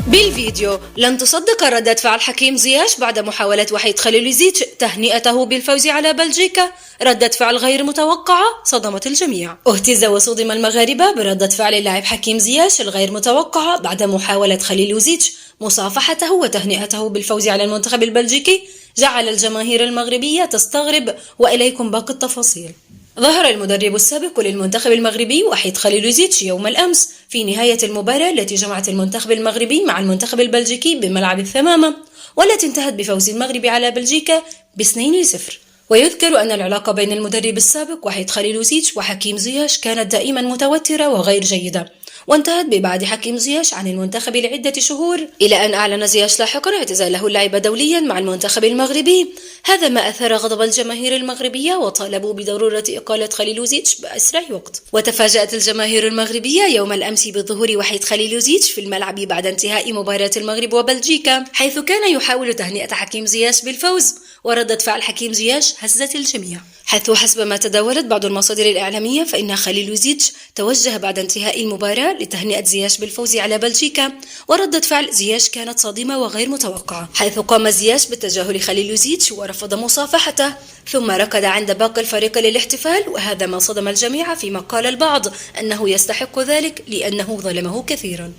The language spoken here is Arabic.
بالفيديو: لم تصدق ردة فعل حكيم زياش بعد محاولة وحيد خليلزيتش تهنئته بالفوز على بلجيكا. ردة فعل غير متوقعة صدمت الجميع. اهتز وصدم المغاربة بردة فعل اللاعب حكيم زياش الغير متوقعة بعد محاولة خليلزيتش مصافحته وتهنئته بالفوز على المنتخب البلجيكي، جعل الجماهير المغربية تستغرب، وإليكم باقي التفاصيل. ظهر المدرب السابق للمنتخب المغربي وحيد خليلزيتش يوم الأمس في نهاية المباراة التي جمعت المنتخب المغربي مع المنتخب البلجيكي بملعب الثمامة، والتي انتهت بفوز المغرب على بلجيكا ب2-0. ويذكر أن العلاقة بين المدرب السابق وحيد خليلزيتش وحكيم زياش كانت دائما متوترة وغير جيدة، وانتهت بإبعاد حكيم زياش عن المنتخب لعدة شهور، إلى أن أعلن زياش لاحقا اعتزاله اللعب دوليا مع المنتخب المغربي. هذا ما أثار غضب الجماهير المغربية، وطالبوا بضرورة إقالة خليلزيتش بأسرع وقت. وتفاجأت الجماهير المغربية يوم الأمس بظهور وحيد خليلزيتش في الملعب بعد انتهاء مباراة المغرب وبلجيكا، حيث كان يحاول تهنئة حكيم زياش بالفوز. وردة فعل حكيم زياش هزت الجميع، حيث حسب ما تداولت بعض المصادر الإعلامية فإن خليلزيتش توجه بعد انتهاء المباراة لتهنئة زياش بالفوز على بلجيكا، وردة فعل زياش كانت صادمة وغير متوقعة، حيث قام زياش بتجاهل خليلزيتش ورفض مصافحته، ثم ركض عند باقي الفريق للاحتفال. وهذا ما صدم الجميع، فيما قال البعض أنه يستحق ذلك لأنه ظلمه كثيرا.